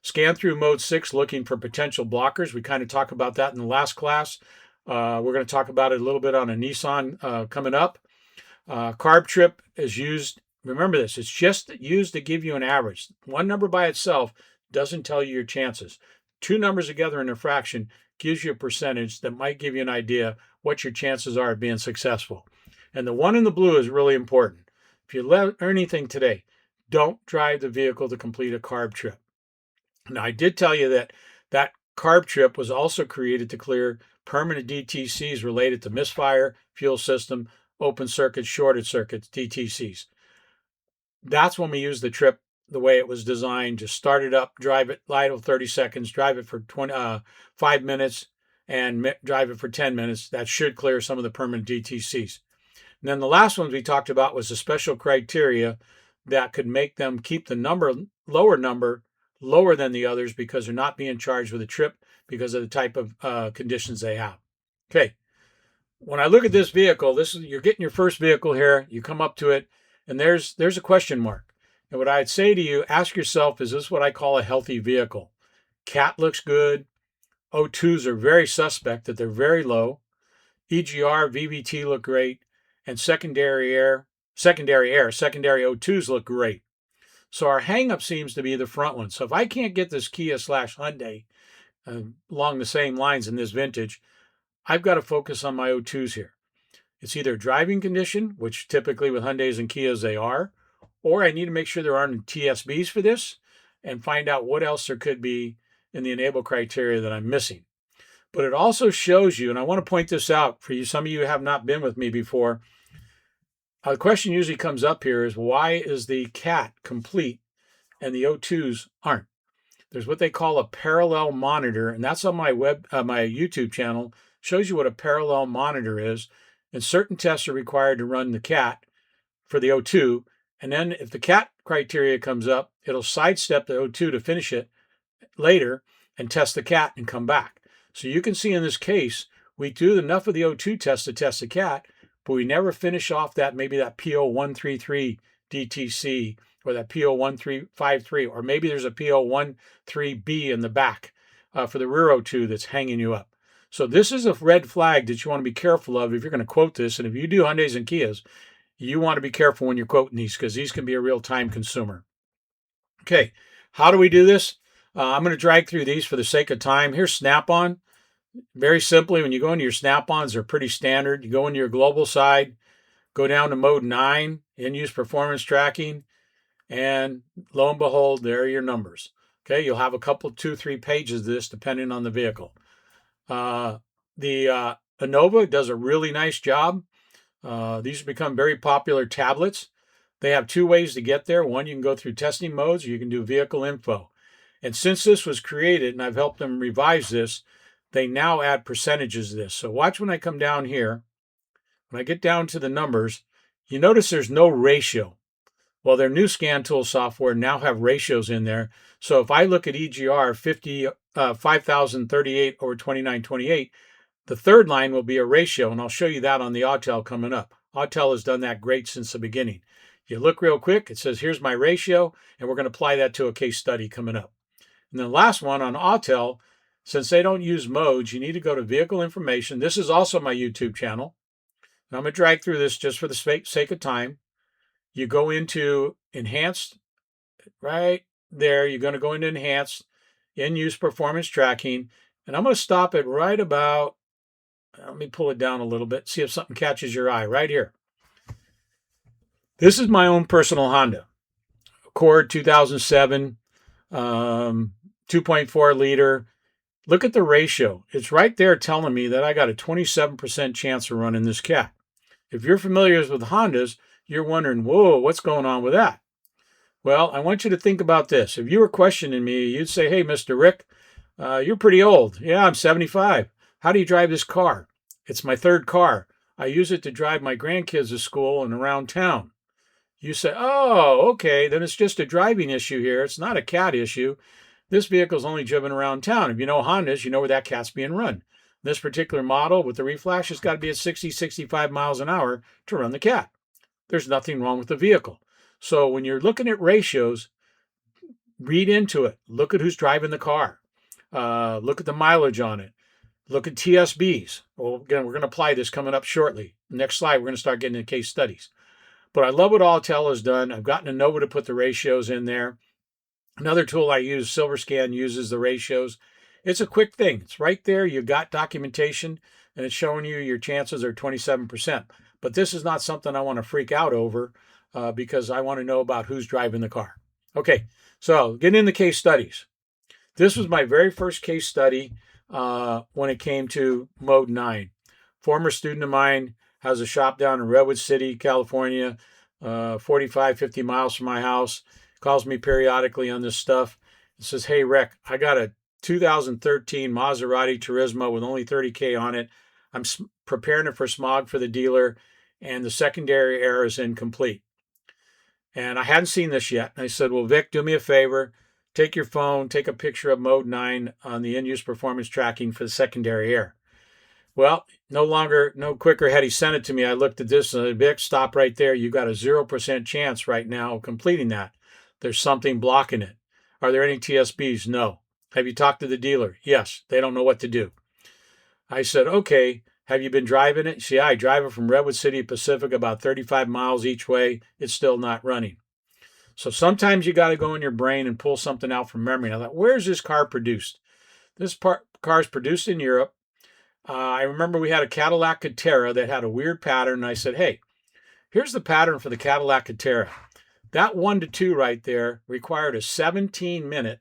Scan through mode 6, looking for potential blockers. We kind of talked about that in the last class. We're going to talk about it a little bit on a Nissan coming up. CARB trip is used. Remember this, it's just used to give you an average. One number by itself doesn't tell you your chances. Two numbers together in a fraction gives you a percentage that might give you an idea what your chances are of being successful. And the one in the blue is really important. If you learn anything today, don't drive the vehicle to complete a CARB trip. Now, I did tell you that that CARB trip was also created to clear permanent DTCs related to misfire, fuel system, open circuits, shorted circuits, DTCs. That's when we use the trip the way it was designed. Just start it up, drive it idle 30 seconds, drive it for 5 minutes, and drive it for 10 minutes. That should clear some of the permanent DTCs. And then the last ones we talked about was the special criteria that could make them keep the lower number lower than the others because they're not being charged with a trip because of the type of conditions they have. Okay. When I look at this vehicle, you're getting your first vehicle here. You come up to it, and there's a question mark. And what I'd say to you, ask yourself, is this what I call a healthy vehicle? CAT looks good. O2s are very suspect that they're very low. EGR, VVT look great. And secondary O2s look great. So our hangup seems to be the front one. So if I can't get this Kia/Hyundai along the same lines in this vintage, I've got to focus on my O2s here. It's either driving condition, which typically with Hyundais and Kias they are, or I need to make sure there aren't TSBs for this and find out what else there could be in the enable criteria that I'm missing. But it also shows you, and I want to point this out for you, some of you have not been with me before. The question usually comes up here is, why is the CAT complete and the O2s aren't? There's what they call a parallel monitor, and that's on my YouTube channel, shows you what a parallel monitor is. And certain tests are required to run the CAT for the O2. And then if the CAT criteria comes up, it'll sidestep the O2 to finish it later and test the CAT and come back. So you can see in this case, we do enough of the O2 test to test the CAT, but we never finish off that, maybe that P0133 DTC or that P01353, or maybe there's a P013B in the back for the rear O2 that's hanging you up. So this is a red flag that you want to be careful of if you're going to quote this. And if you do Hyundais and Kias, you want to be careful when you're quoting these because these can be a real time consumer. Okay, how do we do this? I'm going to drag through these for the sake of time. Here's Snap-on. Very simply, when you go into your Snap-ons, they're pretty standard. You go into your global side, go down to mode 9, in-use performance tracking, and lo and behold, there are your numbers. Okay, you'll have a couple, 2, 3 pages of this depending on the vehicle. The Innova does a really nice job. These have become very popular tablets. They have 2 ways to get there. One, you can go through testing modes, or you can do vehicle info. And since this was created, and I've helped them revise this, they now add percentages to this. So watch when I come down here. When I get down to the numbers, you notice there's no ratio. Well, their new scan tool software now have ratios in there. So if I look at EGR 5038 over 2928, the third line will be a ratio, and I'll show you that on the Autel coming up. Autel has done that great since the beginning. You look real quick, it says, here's my ratio, and we're going to apply that to a case study coming up. And the last one on Autel, since they don't use modes, you need to go to vehicle information. This is also my YouTube channel. And I'm going to drag through this just for the sake of time. You go into enhanced, right there. You're going to go into enhanced, in-use performance tracking. And I'm going to stop it right about, let me pull it down a little bit, see if something catches your eye right here. This is my own personal Honda Accord 2007, 2.4 liter. Look at the ratio. It's right there telling me that I got a 27% chance of running this CAT. If you're familiar with Hondas, you're wondering, whoa, what's going on with that? Well, I want you to think about this. If you were questioning me, you'd say, hey, Mr. Rick, you're pretty old. Yeah, I'm 75. How do you drive this car? It's my third car. I use it to drive my grandkids to school and around town. You say, oh, okay, then it's just a driving issue here. It's not a CAT issue. This vehicle's only driven around town. If you know Hondas, you know where that CAT's being run. This particular model with the reflash has got to be at 60, 65 miles an hour to run the CAT. There's nothing wrong with the vehicle. So when you're looking at ratios, read into it. Look at who's driving the car. Look at the mileage on it. Look at TSBs. Well, again, we're going to apply this coming up shortly. Next slide, we're going to start getting into case studies. But I love what Autel has done. I've gotten Innova to put the ratios in there. Another tool I use, SilverScan, uses the ratios. It's a quick thing. It's right there. You got documentation, and it's showing you your chances are 27%. But this is not something I want to freak out over because I want to know about who's driving the car. Okay, so getting into case studies. This was my very first case study when it came to Mode 9. Former student of mine has a shop down in Redwood City, California, 45, 50 miles from my house. Calls me periodically on this stuff. It says, hey, Rick, I got a 2013 Maserati Turismo with only 30K on it. I'm preparing it for smog for the dealer, and the secondary air is incomplete. And I hadn't seen this yet. And I said, well, Vic, do me a favor. Take your phone, take a picture of Mode 9 on the in-use performance tracking for the secondary air. Well, no quicker had he sent it to me. I looked at this and I said, Vic, stop right there. You got a 0% chance right now of completing that. There's something blocking it. Are there any TSBs? No. Have you talked to the dealer? Yes. They don't know what to do. I said, okay, have you been driving it? See, I drive it from Redwood City to Pacific about 35 miles each way. It's still not running. So sometimes you got to go in your brain and pull something out from memory. And I thought, where's this car produced? This car is produced in Europe. I remember we had a Cadillac Catera that had a weird pattern. And I said, hey, here's the pattern for the Cadillac Catera. That 1 to 2 right there required a 17-minute,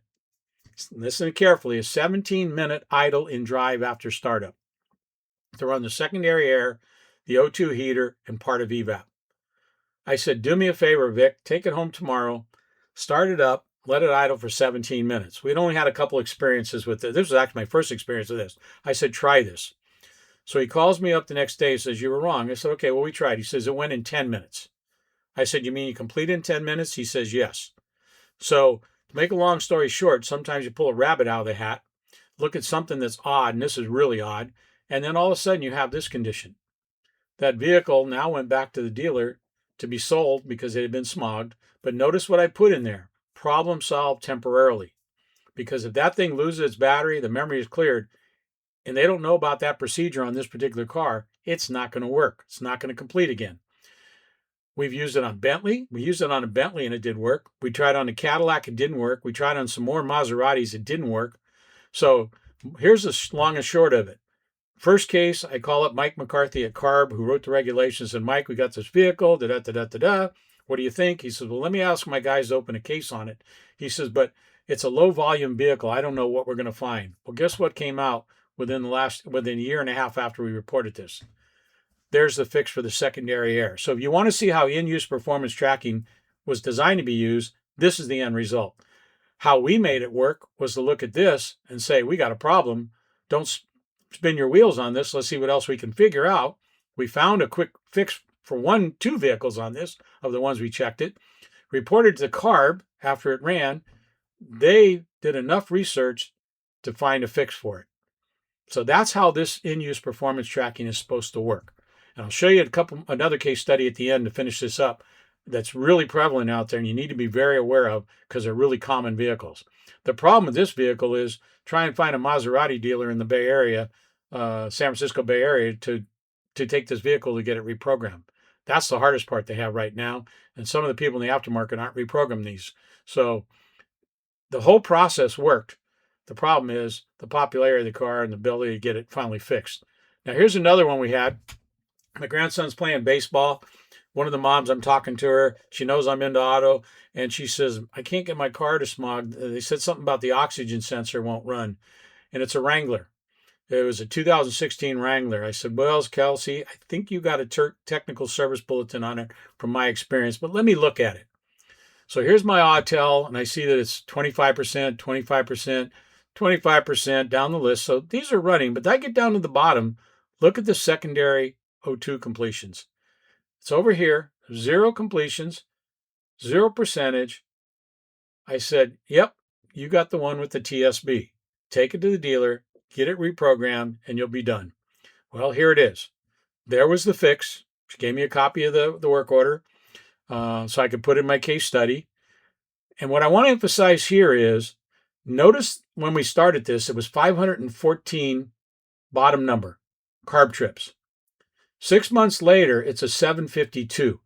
listen carefully, a 17-minute idle in drive after startup to run the secondary air, the O2 heater, and part of evap. I said, do me a favor, Vic, take it home tomorrow, start it up, let it idle for 17 minutes. We'd only had a couple experiences with it. This was actually my first experience with this. I said, try this. So he calls me up the next day and says, you were wrong. I said, okay, well, we tried. He says, it went in 10 minutes. I said, you mean you completed in 10 minutes? He says, yes. So to make a long story short, sometimes you pull a rabbit out of the hat, look at something that's odd, and this is really odd, and then all of a sudden you have this condition. That vehicle now went back to the dealer to be sold because it had been smogged. But notice what I put in there. Problem solved temporarily. Because if that thing loses its battery, the memory is cleared, and they don't know about that procedure on this particular car, it's not going to work. It's not going to complete again. We've used it on Bentley. We used it on a Bentley and it did work. We tried on a Cadillac, it didn't work. We tried on some more Maseratis, it didn't work. So here's the long and short of it. First case, I call up Mike McCarthy at CARB, who wrote the regulations, and Mike, we got this vehicle, da-da-da-da-da-da. What do you think? He says, well, let me ask my guys to open a case on it. He says, but it's a low volume vehicle. I don't know what we're going to find. Well, guess what came out within a year and a half after we reported this? There's the fix for the secondary air. So if you want to see how in-use performance tracking was designed to be used, this is the end result. How we made it work was to look at this and say, we got a problem. Don't spin your wheels on this. Let's see what else we can figure out. We found a quick fix for two vehicles on this of the ones we checked it. Reported to CARB after it ran. They did enough research to find a fix for it. So that's how this in-use performance tracking is supposed to work. And I'll show you another case study at the end to finish this up that's really prevalent out there and you need to be very aware of because they're really common vehicles. The problem with this vehicle is try and find a Maserati dealer in the Bay Area, San Francisco Bay Area, to take this vehicle to get it reprogrammed. That's the hardest part they have right now. And some of the people in the aftermarket aren't reprogramming these. So the whole process worked. The problem is the popularity of the car and the ability to get it finally fixed. Now, here's another one we had. My grandson's playing baseball. One of the moms, I'm talking to her. She knows I'm into auto. And she says, I can't get my car to smog. They said something about the oxygen sensor won't run. And it's a Wrangler. It was a 2016 Wrangler. I said, well, Kelsey, I think you got a technical service bulletin on it from my experience, but let me look at it. So here's my Autel, and I see that it's 25%, 25%, 25% down the list. So these are running, but I get down to the bottom. Look at the secondary O2 completions. It's over here, 0 completions, 0 percentage. I said, yep, you got the one with the TSB. Take it to the dealer, get it reprogrammed, and you'll be done. Well, here it is. There was the fix. She gave me a copy of the work order so I could put in my case study. And what I want to emphasize here is, notice when we started this, it was 514 bottom number, CARB trips. 6 months later, it's a 752.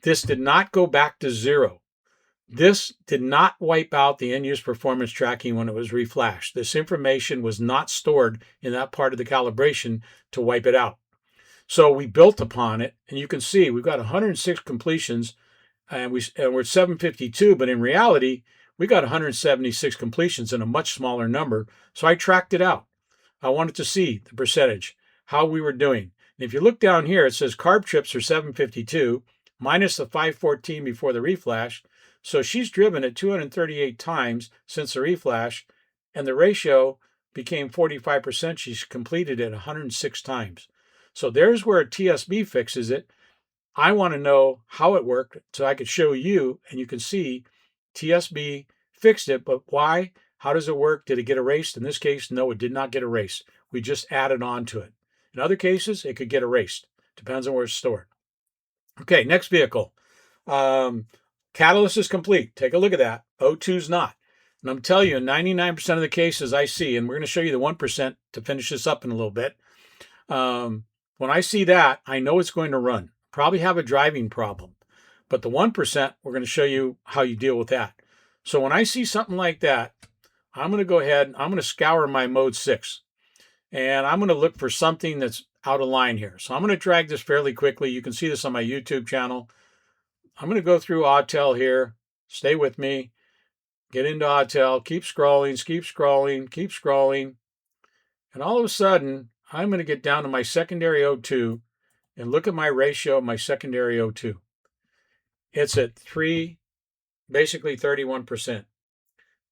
This did not go back to 0. This did not wipe out the in-use performance tracking when it was reflashed. This information was not stored in that part of the calibration to wipe it out. So we built upon it, and you can see we've got 106 completions, and we're at 752, but in reality, we got 176 completions in a much smaller number. So I tracked it out. I wanted to see the percentage, how we were doing. And if you look down here, it says CARB trips are 752 minus the 514 before the reflash. So she's driven it 238 times since the reflash, and the ratio became 45%. She's completed it 106 times. So there's where TSB fixes it. I want to know how it worked so I could show you, and you can see TSB fixed it, but why? How does it work? Did it get erased? In this case, no, it did not get erased. We just added on to it. In other cases, it could get erased. Depends on where it's stored. Okay, next vehicle. Catalyst is complete. Take a look at that. O2's not. And I'm telling you, in 99% of the cases I see, and we're going to show you the 1% to finish this up in a little bit. When I see that, I know it's going to run. Probably have a driving problem. But the 1%, we're going to show you how you deal with that. So when I see something like that, I'm going to go ahead, I'm going to scour my mode 6. And I'm going to look for something that's out of line here. So I'm going to drag this fairly quickly. You can see this on my YouTube channel. I'm going to go through Autel here. Stay with me. Get into Autel. Keep scrolling, keep scrolling, keep scrolling. And all of a sudden, I'm going to get down to my secondary O2 and look at my ratio of my secondary O2. It's at basically 31%.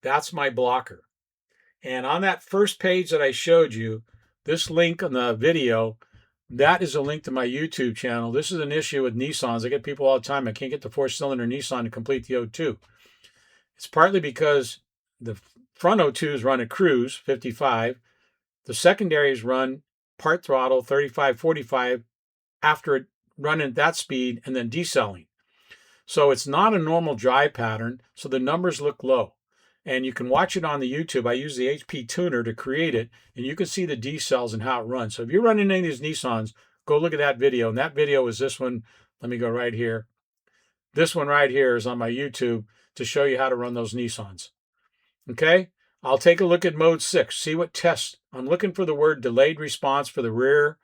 That's my blocker. And on that first page that I showed you, this link on the video, that is a link to my YouTube channel. This is an issue with Nissans. I get people all the time, I can't get the four-cylinder Nissan to complete the O2. It's partly because the front O2s run at cruise, 55. The secondaries run part throttle, 35, 45, after it running at that speed and then decelling. So it's not a normal drive pattern, so the numbers look low. And you can watch it on the YouTube. I use the HP tuner to create it, and you can see the decels and how it runs. So if you're running any of these Nissans, go look at that video. And that video is this one. Let me go right here. This one right here is on my YouTube to show you how to run those Nissans. Okay? I'll take a look at mode 6, see what tests. I'm looking for the word delayed response for the rear,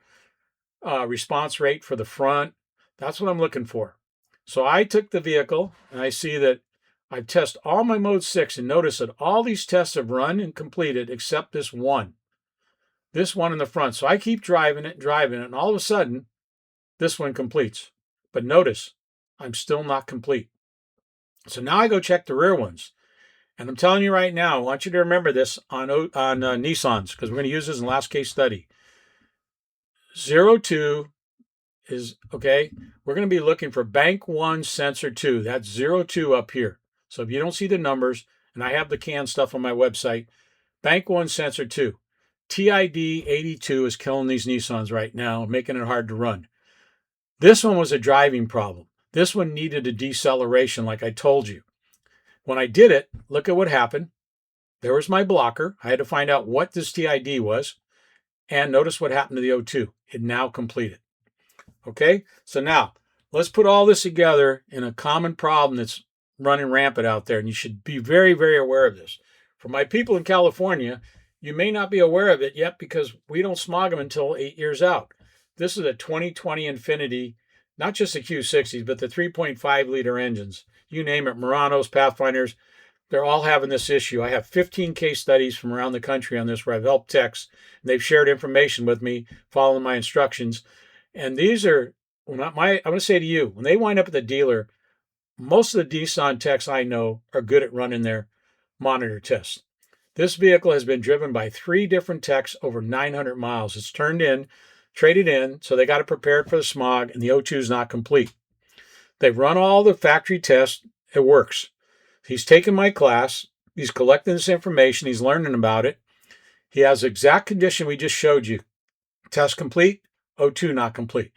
response rate for the front. That's what I'm looking for. So I took the vehicle, and I see that I've tested all my mode 6, and notice that all these tests have run and completed except this one. This one in the front. So I keep driving it, and all of a sudden, this one completes. But notice, I'm still not complete. So now I go check the rear ones. And I'm telling you right now, I want you to remember this on Nissans, because we're going to use this in the last case study. 02 is, okay, we're going to be looking for bank 1 sensor 2. That's 02 up here. So if you don't see the numbers, and I have the canned stuff on my website, bank 1 sensor 2. TID 82 is killing these Nissans right now, making it hard to run. This one was a driving problem. This one needed a deceleration like I told you. When I did it, look at what happened. There was my blocker. I had to find out what this TID was. And notice what happened to the O2. It now completed. Okay, so now let's put all this together in a common problem that's running rampant out there. And you should be very, very aware of this. For my people in California, you may not be aware of it yet because we don't smog them until 8 years out. This is a 2020 Infiniti, not just the Q60s, but the 3.5 liter engines. You name it, Muranos, Pathfinders, they're all having this issue. I have 15 case studies from around the country on this where I've helped techs, and they've shared information with me, following my instructions. And these are, I'm going to say to you, when they wind up at the dealer, most of the Nissan techs I know are good at running their monitor tests. This vehicle has been driven by 3 different techs over 900 miles. It's traded in, so they got it prepared for the smog, and the O2 is not complete. They've run all the factory tests. It works. He's taken my class. He's collecting this information. He's learning about it. He has the exact condition we just showed you. Test complete, O2 not complete.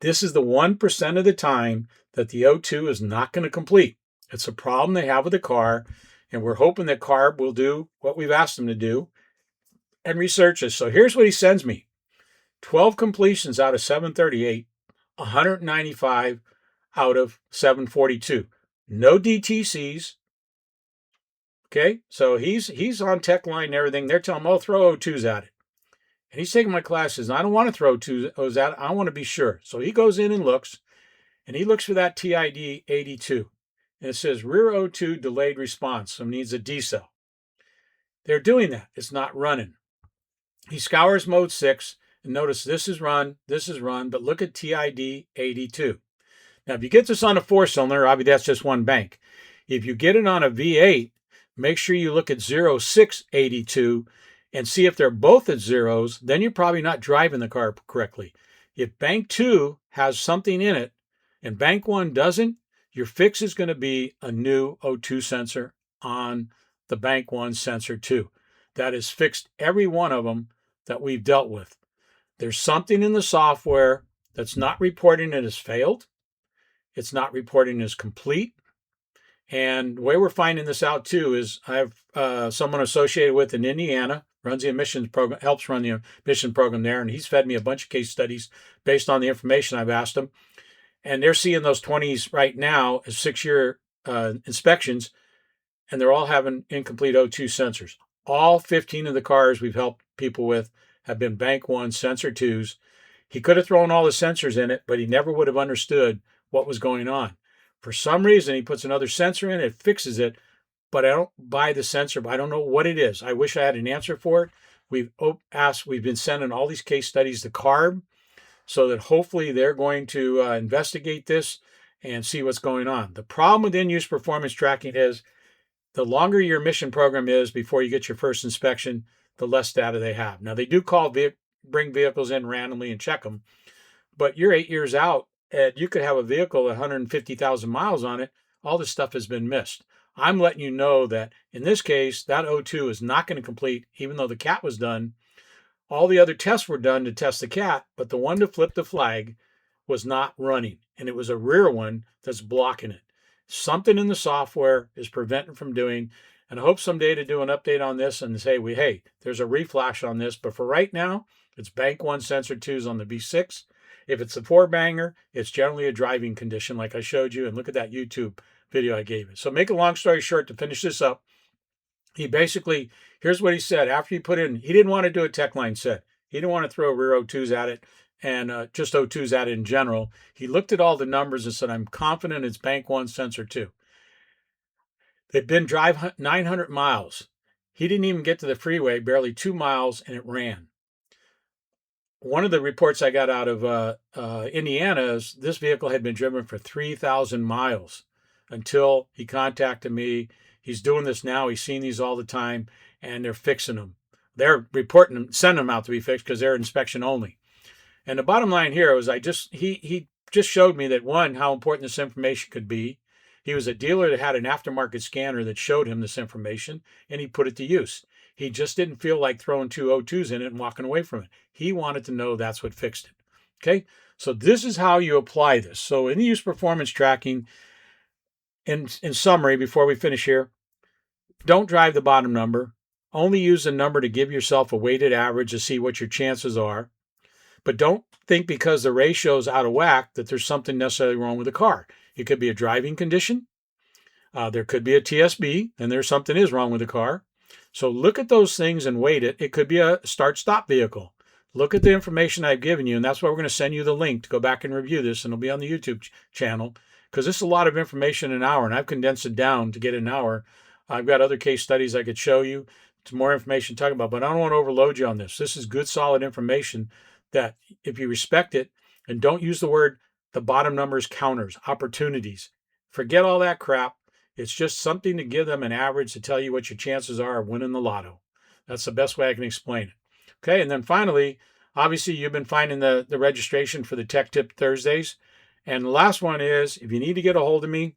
This is the 1% of the time that the O2 is not going to complete. It's a problem they have with the car, and we're hoping that CARB will do what we've asked them to do and research this. So here's what he sends me. 12 completions out of 738, 195 out of 742. No DTCs. Okay, so he's on tech line and everything. They're telling him, oh, throw O2s at it. And he's taking my classes. I don't want to throw O2s at it. I want to be sure. So he goes in and looks for that TID 82. And it says rear O2 delayed response, so needs a decel. They're doing that. It's not running. He scours mode 6, and notice this is run, but look at TID 82. Now, if you get this on a 4-cylinder, obviously that's just one bank. If you get it on a V8, make sure you look at 0682 and see if they're both at zeros, then you're probably not driving the car correctly. If bank 2 has something in it and bank 1 doesn't, your fix is going to be a new O2 sensor on the bank 1 sensor 2. That has fixed every one of them that we've dealt with. There's something in the software that's not reporting it as failed. It's not reporting as complete. And the way we're finding this out too is I have someone associated with in Indiana, runs the emissions program, helps run the emission program there, and he's fed me a bunch of case studies based on the information I've asked him. And they're seeing those 20s right now as 6-year inspections, and they're all having incomplete O2 sensors. All 15 of the cars we've helped people with have been bank 1 sensor 2s. He could have thrown all the sensors in it, but he never would have understood what was going on. For some reason, he puts another sensor in, it fixes it, but I don't buy the sensor, but I don't know what it is. I wish I had an answer for it. We've been sending all these case studies to CARB so that hopefully they're going to investigate this and see what's going on. The problem with in-use performance tracking is the longer your emission program is before you get your first inspection, the less data they have. Now, they do call bring vehicles in randomly and check them. But you're 8 years out, and you could have a vehicle with 150,000 miles on it. All this stuff has been missed. I'm letting you know that in this case, that O2 is not going to complete, even though the cat was done. All the other tests were done to test the cat, but the one to flip the flag was not running, and it was a rear one that's blocking it. Something in the software is preventing from doing, and I hope someday to do an update on this and say, hey, there's a reflash on this, but for right now, it's bank 1 sensor 2s on the V6. If it's a 4-banger, it's generally a driving condition like I showed you, and look at that YouTube video I gave you. So make a long story short to finish this up, he basically, here's what he said. After he put in, he didn't want to do a tech line set. He didn't want to throw rear O2s at it and just O2s at it in general. He looked at all the numbers and said, I'm confident it's bank 1 sensor 2. They've been drive 900 miles. He didn't even get to the freeway, barely 2 miles, and it ran. One of the reports I got out of Indiana is this vehicle had been driven for 3,000 miles until he contacted me. He's doing this now. He's seen these all the time, and they're fixing them. They're reporting them, sending them out to be fixed because they're inspection only. And the bottom line here was he just showed me that, one, how important this information could be. He was a dealer that had an aftermarket scanner that showed him this information, and he put it to use. He just didn't feel like throwing 2 O2s in it and walking away from it. He wanted to know that's what fixed it. Okay, so this is how you apply this. So in the use performance tracking, in summary, before we finish here, don't drive the bottom number. Only use the number to give yourself a weighted average to see what your chances are. But don't think because the ratio is out of whack that there's something necessarily wrong with the car. It could be a driving condition. There could be a TSB, and there's something is wrong with the car. So look at those things and weight it. It could be a start-stop vehicle. Look at the information I've given you, and that's why we're going to send you the link to go back and review this, and it'll be on the YouTube channel, because this is a lot of information in an hour, and I've condensed it down to get an hour. I've got other case studies I could show you. It's more information to talk about, but I don't want to overload you on this. This is good, solid information that if you respect it, and don't use the word, the bottom numbers, counters, opportunities. Forget all that crap. It's just something to give them an average to tell you what your chances are of winning the lotto. That's the best way I can explain it. Okay, and then finally, obviously you've been finding the registration for the Tech Tip Thursdays. And the last one is, if you need to get a hold of me,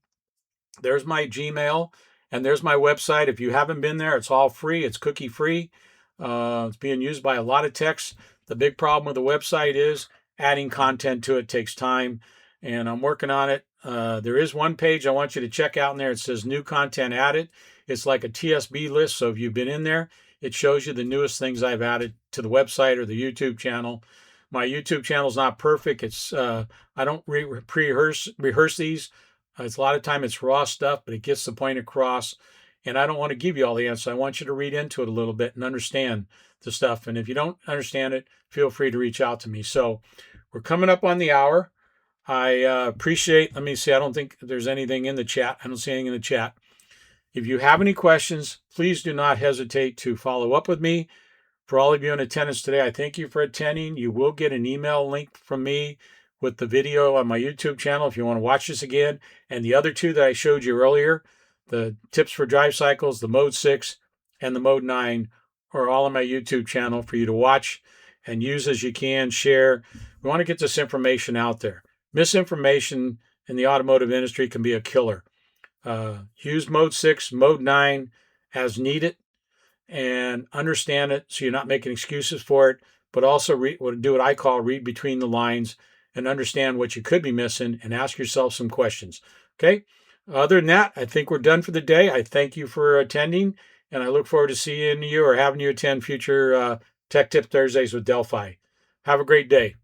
there's my Gmail and there's my website. If you haven't been there, it's all free. It's cookie free. It's being used by a lot of techs. The big problem with the website is adding content to it takes time, and I'm working on it. There is one page I want you to check out in there. It says new content added. It's like a TSB list. So if you've been in there, it shows you the newest things I've added to the website or the YouTube channel. My YouTube channel is not perfect. It's I don't rehearse these. It's a lot of time it's raw stuff, but it gets the point across. And I don't want to give you all the answers. I want you to read into it a little bit and understand the stuff. And if you don't understand it, feel free to reach out to me. So we're coming up on the hour. I appreciate, let me see, I don't think there's anything in the chat. I don't see anything in the chat. If you have any questions, please do not hesitate to follow up with me. For all of you in attendance today, I thank you for attending. You will get an email link from me with the video on my YouTube channel if you want to watch this again. And the other two that I showed you earlier, the tips for drive cycles, the Mode 6 and the Mode 9, are all on my YouTube channel for you to watch and use as you can, share. We want to get this information out there. Misinformation in the automotive industry can be a killer. Use Mode 6, Mode 9 as needed and understand it so you're not making excuses for it, but also do what I call read between the lines and understand what you could be missing and ask yourself some questions. Okay? Other than that, I think we're done for the day. I thank you for attending, and I look forward to seeing you or having you attend future Tech Tip Thursdays with Delphi. Have a great day.